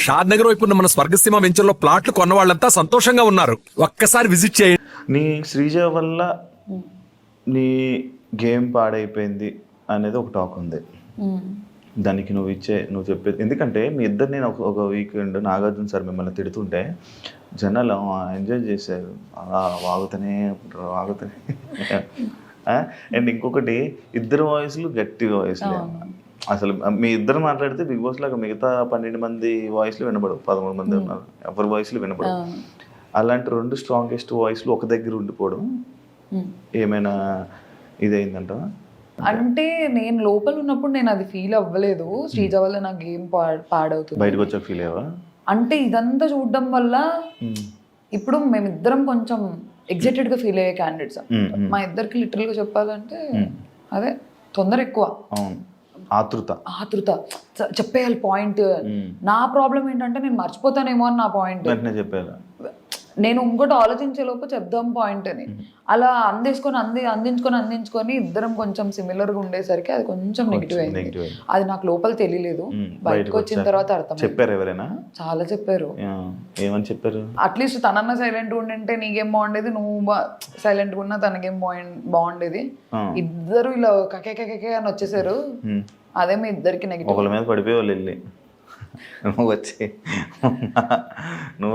షాద్ నగర్ వైపు ఉన్న మన స్వర్గసీమ వెంచర్లో ప్లాట్లు కొన్న వాళ్ళంతా సంతోషంగా ఉన్నారు. ఒక్కసారి విజిట్ చేయండి. నీ శ్రీజ వల్ల నీ గేమ్ పాడైపోయింది అనేది ఒక టాక్ ఉంది. దానికి నువ్వు చెప్పేది ఎందుకంటే మీ ఇద్దరు నేను ఒక వీకెండ్ నాగార్జున సార్ మిమ్మల్ని తిడుతుంటే జనాలు ఎంజాయ్ చేశారు, అలా వాగుతూనే అండ్ ఇంకొకటి ఇద్దరు వాయిస్లు గట్టి వాయిస్లే. అసలు మీ ఇద్దరు మాట్లాడితే బిగ్ బాస్ లాగా మిగతా 12 మంది వాయిస్లు వినబడవు, 13 మంది ఉన్నారు, ఎవరి వాయిస్లు వినబడవు. అలాంటి 2 స్ట్రాంగెస్ట్ వాయిస్లు ఒక దగ్గర ఉండిపోవడం ఏమైనా ఇదైందంట? అంటే నేను లోపల ఉన్నప్పుడు నేను అది ఫీల్ అవ్వలేదు. శ్రీజ వల్ల నా గేమ్ పాడవుతుంది. బయటకు వచ్చాక ఫీల్ అయ్యావా? అంటే ఇదంతా చూడడం వల్ల ఇప్పుడు మేమిద్దరం కొంచెం ఎగ్జైటెడ్ గా ఫీల్ అయ్యే క్యాండిడేట్స్. మా ఇద్దరికి లిటరల్ గా చెప్పాలంటే అదే తొందర ఎక్కువ, ఆతృత చెప్పేయాలి పాయింట్. నా ప్రాబ్లం ఏంటంటే నేను మర్చిపోతానేమో అని నా పాయింట్. చెప్పారు నేను ఇంకోటి ఆలోచించే లోపు చెప్దాం పాయింట్ అని అలా అందించుకొని ఇద్దరం కొంచెం సిమిలర్ గా ఉండేసరికి అది కొంచెం నెగిటివ్ అయింది. అది నాకు లోపల తెలియలేదు, బయటకు వచ్చిన తర్వాత అర్థం. చెప్పారు ఎవరైనా? చాలా చెప్పారు. ఏమని చెప్పారు? అట్లీస్ట్ తనన్నా సైలెంట్ ఉండింటే నీకేం బాగుండేది, నువ్వు సైలెంట్ గా ఉన్నా తనకేం బాగుండేది. ఇద్దరు ఇలా కకే అని వచ్చేసారు. అదే మీ ఇద్దరికి నెగిటివ్. ఒకళ్ళ మీద పడిపోయేవాళ్ళు వెళ్ళి నువ్వు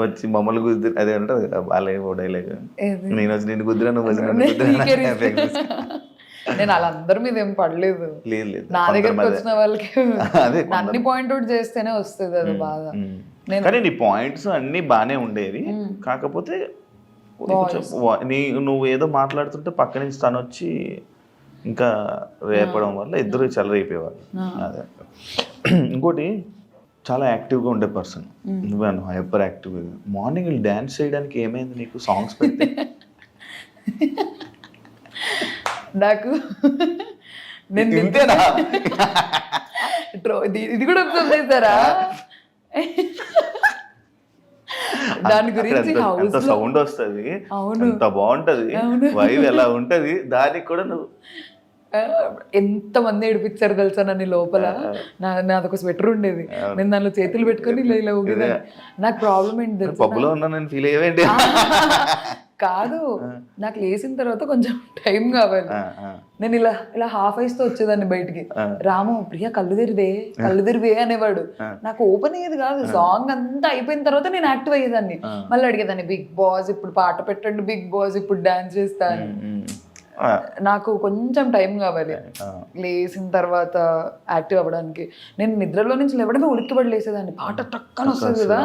వచ్చి మమ్మల్ని కుదిరి అదే అంటారు వాళ్ళే డైలాగ్, నేను వచ్చి నిన్ను కుదిరా నువ్వు వచ్చి నన్ను కుదిరా. నేను వాళ్ళందరి మీద ఏం పడలేదు. లేదు నా దగ్గరకు వచ్చిన వాళ్ళకి అన్ని పాయింట్ అవుట్ చేస్తేనే వస్తుంది అది బాగా. కానీ నీ పాయింట్స్ అన్ని బానే ఉండేవి, కాకపోతే నువ్వు ఏదో మాట్లాడుతుంటే పక్క నుంచి తను వచ్చి ఇంకా రేపడం వల్ల ఇద్దరు చెలరైపోయేవాళ్ళు. అదే ఇంకోటి చాలా యాక్టివ్గా ఉండే పర్సన్ నువ్వేను, హైపర్ యాక్టివ్. మార్నింగ్ డ్యాన్స్ చేయడానికి ఏమైంది నీకు? సాంగ్స్ పెడితే నాకు నేను ఇది కూడా వస్తుందేసారా దాని గురించి సౌండ్ వస్తుంది, అంత బాగుంటది, వైబ్ ఎలా ఉంటది, దానికి కూడా నువ్వు ఎంతమంది ఏడిపించారు తెలుసా నన్ను లోపల. నాదొక స్వెటర్ ఉండేది, నేను దానిలో చేతులు పెట్టుకొని ఇలా ఇలా ఊగేదాన్ని. నాకు ప్రాబ్లం ఏంటి తెలుసా? కాదు, నాకు లేచిన తర్వాత కొంచెం టైం కావాలి. నేను ఇలా ఇలా హాఫ్ ఐస్ తో వచ్చేదాన్ని బయటికి. రాము ప్రియా కళ్ళు తెరివే అనేవాడు. నాకు ఓపెన్ అయ్యేది కాదు. సాంగ్ అంతా అయిపోయిన తర్వాత నేను యాక్టివ్ అయ్యేదాన్ని. మళ్ళీ అడిగేదాన్ని బిగ్ బాస్ ఇప్పుడు పాట పెట్టండి, బిగ్ బాస్ ఇప్పుడు డాన్స్ చేస్తాను. నాకు కొంచెం టైం కావాలి లేచిన తర్వాత యాక్టివ్ అవ్వడానికి. నేను నిద్రలో నుంచి లేవడమే ఉలిక్కిపడి లేసేదాన్ని. పాట టక్కన వస్తుంది కదా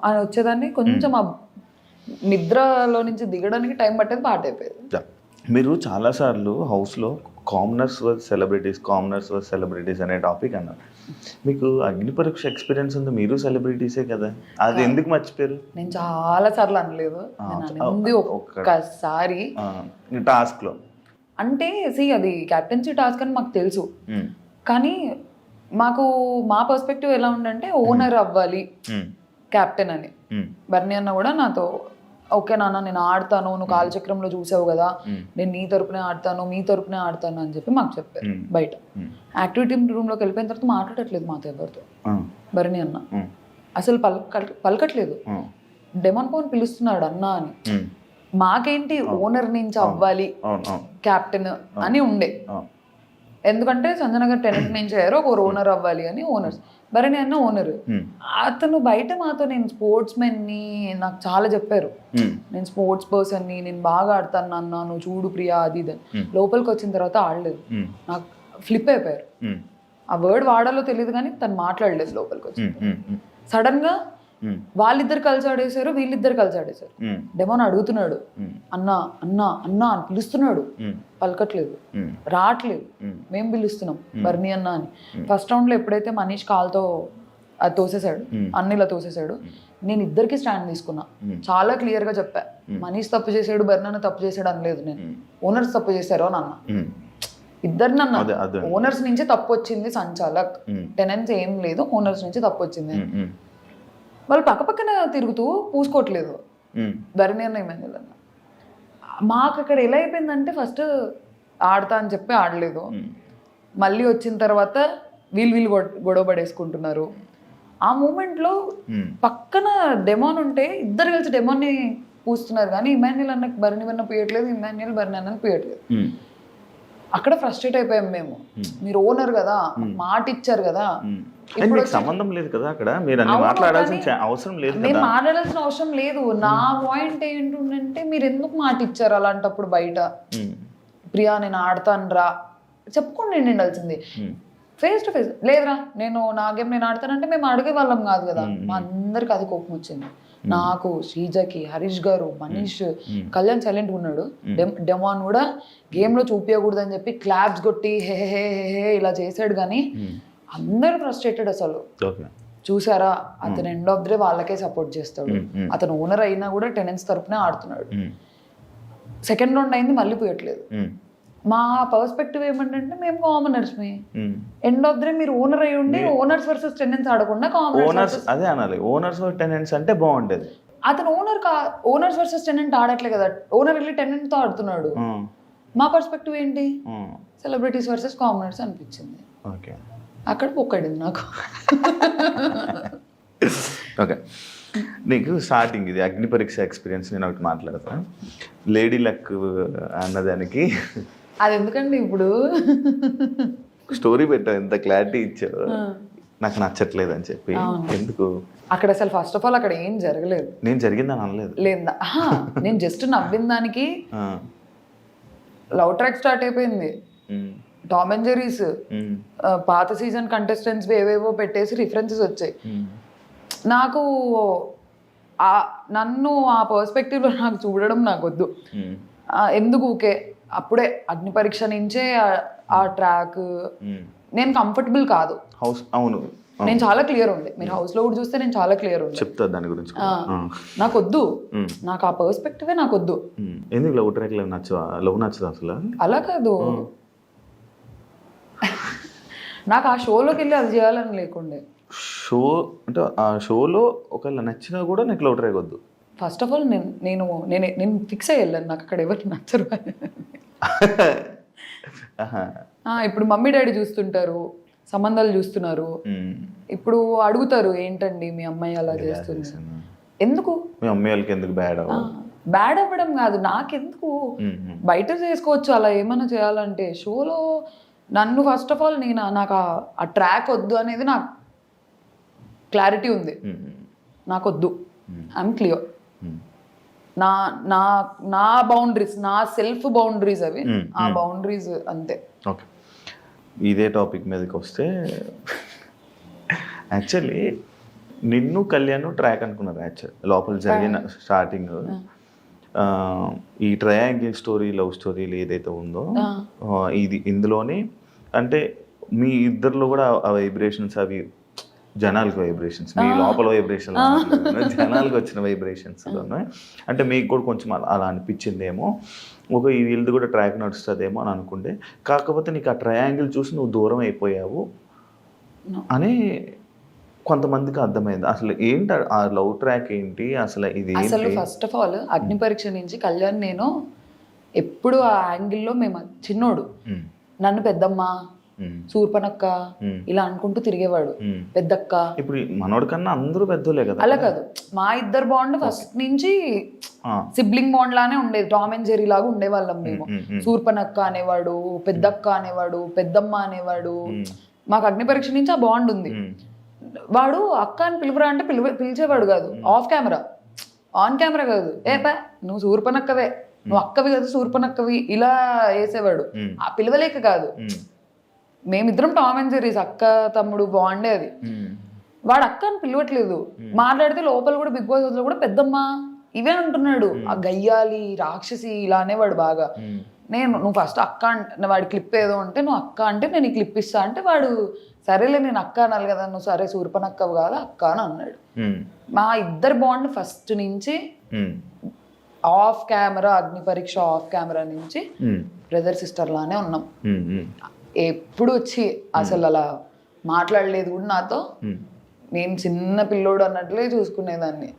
అని వచ్చేదాన్ని. కొంచెం నిద్రలో నుంచి దిగడానికి టైం పట్టేది, పాట అయిపోయేది. మీరు చాలాసార్లు హౌస్లో కామనర్స్ వర్సెస్ సెలబ్రిటీస్ అనే టాపిక్ అన్నారు. మీకు అగ్ని పరీక్ష ఎక్స్పీరియన్స్ ఉంది, మీరు సెలబ్రిటీసే కదా, అది ఎందుకు మర్చిపోయారు? నేను చాలా సార్లు అనలేదు, ఒక్కసారి టాస్క్ లో. అంటే అది క్యాప్టెన్సీ టాస్క్ అని మాకు తెలుసు, కానీ మాకు మా పర్స్పెక్టివ్ ఎలా ఉందంటే ఓనర్ అవ్వాలి క్యాప్టెన్ అని. బర్నీ అన్న కూడా నాతో ఓకే నాన్న నేను ఆడతాను, నువ్వు కాలచక్రంలో చూసావు కదా, నేను నీ తరపునే ఆడతాను, మీ తరపునే ఆడతాను అని చెప్పి మాకు చెప్పారు. బయట యాక్టివిటీ రూమ్ లోకి వెళ్ళిపోయిన తర్వాత మాట్లాడట్లేదు మాతో ఎవరితో. బర్నీ అన్న అసలు పలకట్లేదు. డెమన్ పవన్ పిలుస్తున్నాడు అన్న అని. మాకేంటి ఓనర్ నుంచి అవ్వాలి క్యాప్టెన్ అని ఉండే, ఎందుకంటే సంజనగర్ టెనెంట్ నుంచి అయ్యారు, ఒక ఓనర్ అవ్వాలి అని. ఓనర్స్ బరణి అన్న ఓనర్. అతను బయట మాతో నేను స్పోర్ట్స్ మెన్ని నాకు చాలా చెప్పారు, నేను స్పోర్ట్స్ పర్సన్ ని, నేను బాగా ఆడతాను అన్న, నువ్వు చూడు ప్రియా అది ఇది. లోపలికి వచ్చిన తర్వాత ఆడలేదు, నాకు ఫ్లిప్ అయిపోయారు. ఆ వర్డ్ వాడాలో తెలియదు కానీ తను మాట్లాడలేదు లోపలికి వచ్చి. సడన్ గా వాళ్ళిద్దరు కలిసి ఆడేశారు, వీళ్ళిద్దరు కలిసి ఆడేశారు. డెమోన్ అడుగుతున్నాడు అన్నా అన్నా అన్నా అని పిలుస్తున్నాడు, పలకట్లేదు, రావట్లేదు. మేము పిలుస్తున్నాం బర్నీ అన్న అని. ఫస్ట్ రౌండ్ లో ఎప్పుడైతే మనీష్ కాల్తో అది తోసేశాడు, అన్నిలా తోసేశాడు, నేను ఇద్దరికి స్టాండ్ తీసుకున్నా. చాలా క్లియర్ గా చెప్పా, మనీష్ తప్పు చేశాడు, బర్నీ అన్న తప్పు చేశాడు అనలేదు నేను. ఓనర్స్ తప్పు చేశారు అని అన్నా. ఇద్దరిని అన్నా. ఓనర్స్ నుంచి తప్పు వచ్చింది, సంచాలక్ టెనెంట్స్ ఏం లేదు, ఓనర్స్ నుంచి తప్పు వచ్చింది. వాళ్ళు పక్కపక్కన తిరుగుతూ పూసుకోవట్లేదు. ధరణి అన్న ఏమైంది అన్న. మాకు అక్కడ ఎలా అయిపోయిందంటే ఫస్ట్ ఆడతా అని చెప్పి ఆడలేదు, మళ్ళీ వచ్చిన తర్వాత వీళ్ళు గొడవ పడేసుకుంటున్నారు. ఆ మూమెంట్ లో పక్కన డెమోన్ ఉంటే ఇద్దరు కలిసి డెమోన్ ని పూస్తున్నారు కానీ ఇమాన్యుల్ అన్నకి బర్ని వన్న పూయట్లేదు, ఇమాన్యుల్ బర్ని అన్నకి పూయట్లేదు. అక్కడ ఫ్రస్ట్రేట్ అయిపోయాం మేము. మీరు ఓనర్ కదా, మాట ఇచ్చారు కదా, మీకు సంబంధం లేదు కదా అక్కడ, మీరు అన్ని మాట్లాడాల్సిన అవసరం లేదు మేము కదా. మాట్లాడాల్సిన అవసరం లేదు. నా పాయింట్ ఏంటంటే మీరు ఎందుకు మాట ఇచ్చారు అలాంటప్పుడు బయట? ప్రియా నేను ఆడతాను రా చెప్పుకోండి ఉండాల్సింది. ఫేస్ టు ఫేస్ లేదురా నేను నా గేమ్ నేను ఆడతానంటే మేము అడిగే వాళ్ళం కాదు కదా. మా అందరికి అది కోపం వచ్చింది. నాకు, శ్రీజకి, హరీష్ గారు, మనీష్, కళ్యాణ్ సైలెంట్ ఉన్నాడు. డెమాన్ కూడా గేమ్ లో చూపించకూడదు అని చెప్పి క్లాప్స్ కొట్టి హే హే హే ఇలా చేసాడు. కానీ అందరూ ఫ్రస్ట్రేటెడ్ అసలు. చూసారా అతను ఎండ్ ఆఫ్ ది డే వాళ్ళకే సపోర్ట్ చేస్తాడు. అతను ఓనర్ అయినా కూడా టెనెన్స్ తరపునే ఆడుతున్నాడు. సెకండ్ రౌండ్ అయింది మళ్ళీ పోయట్లేదు. మా పర్స్పెక్టివ్ ఏమంటే మేము commoners me end of the day మీరు ఓనర్ అయి ఉండి ఓనర్స్ వర్సెస్ టెనెన్స్ ఆడకుండా ఓనర్స్ అదే అనాలి. ఓనర్స్ టెనెంట్స్ అంటే బాగుండేది. అతను ఓనర్స్ వర్సెస్ టెనెంట్ ఆడట్లే కదా, ఓనర్ వెళ్ళి టెనెంట్ తో ఆడుతున్నాడు. మా పర్స్పెక్టివ్ ఏంటి సెలబ్రిటీస్ వర్సెస్ కామనర్స్ అనిపించింది. ఓకే అక్కడ పొక్కడింది నాకు. ఓకే నీకు స్టార్టింగ్ ఇది అగ్ని పరీక్ష ఎక్స్పీరియన్స్ నేను ఒకటి మాట్లాడతాను. లేడీ లక్ అన్నదానికి అది ఎందుకండి ఇప్పుడు స్టోరీ పెట్టావు, ఎంత క్లారిటీ ఇచ్చావు, నాకు నచ్చట్లేదు అని చెప్పి. ఎందుకు అక్కడ అసలు ఫస్ట్ ఆఫ్ ఆల్ అక్కడ ఏం జరగలేదు. నేను జరిగిందని అనలేదు. లేదా నేను జస్ట్ నవ్విన దానికి లవ్ ట్రాక్ స్టార్ట్ అయిపోయింది. టామ్ అండ్ జెర్రీస్ పాత సీజన్ కంటెస్టెంట్స్ ఏవేవో పెట్టేసి రిఫరెన్సెస్ వచ్చాయి. నాకు నన్ను ఆ పర్స్పెక్టివ్లో నాకు చూడడం నాకు వద్దు. ఎందుకు ఊకే అప్పుడే అగ్ని పరీక్ష నుంచే ఆ ట్రాక్ నేను కంఫర్టబుల్ కాదు. హౌస్ అవును నేను చాలా క్లియర్ ఉండే. మీరు హౌస్ లో కూడా చూస్తే నేను చాలా క్లియర్ ఉండే. చెప్తా దాని గురించి. నాకు వద్దు, నాకు ఆ పర్స్పెక్టివే నాకు వద్దు. ఎందుకు లవ్ ట్రాక్ లవ్ నచ్చదు అసలు? అలా కాదు, నాకు ఆ షోలోకి వెళ్ళి అది చేయాలని లేకుండే. షో అంటే ఆ షోలో ఒకవేళ నచ్చినా కూడా నాకు లవ్ ట్రాక్ వద్దు. ఫస్ట్ ఆఫ్ ఆల్ నేను ఫిక్స్ అయ్యాను నాకు అక్కడ ఎవరికి నచ్చరు. ఇప్పుడు మమ్మీ డాడీ చూస్తుంటారు, సంబంధాలు చూస్తున్నారు, ఇప్పుడు అడుగుతారు ఏంటండి మీ అమ్మాయి అలా చేస్తుంది, ఎందుకు మీ అమ్మాయి వాళ్ళకి ఎందుకు బ్యాడ్ అవ్వడం కాదు, నాకెందుకు బయట చేసుకోవచ్చు అలా ఏమైనా చేయాలంటే. షోలో నన్ను ఫస్ట్ ఆఫ్ ఆల్ నాకు ఆ ట్రాక్ వద్దు అనేది నాకు క్లారిటీ ఉంది. నాకు వద్దు, ఐఎమ్ క్లియర్. నా నా నా బౌండరీస్, నా సెల్ఫ్ బౌండరీస్ అవి, ఆ బౌండరీస్ అంతే. ఓకే ఇదే టాపిక్ మీదకి వస్తే యాక్చువల్లీ నిన్ను కళ్యాణ్ ట్రాక్ అనుకున్నారు. యాక్చువల్ లోపల జరిగిన స్టార్టింగ్ ఈ ట్రయాంగిల్ స్టోరీ, లవ్ స్టోరీలు ఏదైతే ఉందో ఇందులోనే అంటే మీ ఇద్దరిలో కూడా ఆ వైబ్రేషన్స్ అవి జనాలకు వైబ్రేషన్స్, మీ లోపల వైబ్రేషన్ జనాలకు వచ్చిన వైబ్రేషన్స్ అంటే మీకు కూడా కొంచెం అలా అనిపించిందేమో, ఒక ఈ వీళ్ళది కూడా ట్రాక్ నడుస్తుందేమో అని అనుకుంటే. కాకపోతే నీకు ఆ ట్రయాంగిల్ చూసి నువ్వు దూరం అయిపోయావు అని కొంతమందికి అర్థమైంది. అసలు ఏంటి ఆ లవ్ ట్రాక్ ఏంటి అసలు? ఇది అసలు ఫస్ట్ ఆఫ్ ఆల్ అగ్ని పరీక్ష నుంచి కళ్యాణ్ నేను ఎప్పుడు ఆ యాంగిల్లో మేము చిన్నోడు నన్ను పెద్దమ్మ, సూర్పనక్క ఇలా అనుకుంటూ తిరిగేవాడు. పెద్దక్క ఇప్పుడు మనోడి కన్నా అందరూ పెద్దోలే కదా. అలా కాదు, మా ఇద్దరు బాండ్ ఫస్ట్ నుంచి సిబ్లింగ్ బాండ్ లానే ఉండేది. టామ్ అండ్ జెర్రీ లాగా ఉండేవాళ్ళం మేము. సూర్పనక్క అనేవాడు, పెద్దక్క అనేవాడు, పెద్దమ్మ అనేవాడు. మాకు అగ్ని పరీక్ష నుంచి ఆ బాండ్ ఉంది. వాడు అక్క అని పిలువరా అంటే పిలిచేవాడు కాదు, ఆఫ్ కెమెరా. ఆన్ కెమెరా కాదు, నువ్వు సూర్పనక్కవే, నువ్వు అక్కవి కాదు సూర్పనక్కవి ఇలా వేసేవాడు. ఆ పిలవలేక కాదు, మేమిద్దరం టామ్ అండ్ జెర్రీస్, అక్క తమ్ముడు బాండే అది. వాడు అక్క అని పిలవట్లేదు, మాట్లాడితే లోపల కూడా బిగ్ బాస్ లో కూడా పెద్దమ్మ ఇవే అంటున్నాడు. ఆ గయ్యాలి రాక్షసి ఇలా అనేవాడు బాగా. నువ్వు ఫస్ట్ అక్క అంటే వాడి క్లిప్ ఏదో ఉంటే నువ్వు అక్క అంటే నేను ఈ క్లిప్ ఇస్తా అంటే వాడు సరేలే నేను అక్క అనాలి కదా, నువ్వు సరే సూర్పనక్కవు కాదు అక్క అని అన్నాడు. మా ఇద్దరు బాండ్ ఫస్ట్ నుంచి ఆఫ్ కెమెరా, అగ్ని పరీక్ష ఆఫ్ కెమెరా నుంచి బ్రదర్ సిస్టర్ లానే ఉన్నాం. ఎప్పుడు వచ్చి అసలు అలా మాట్లాడలేదు కూడా నాతో. నేను చిన్న పిల్లోడు అన్నట్లే చూసుకునేదాన్ని.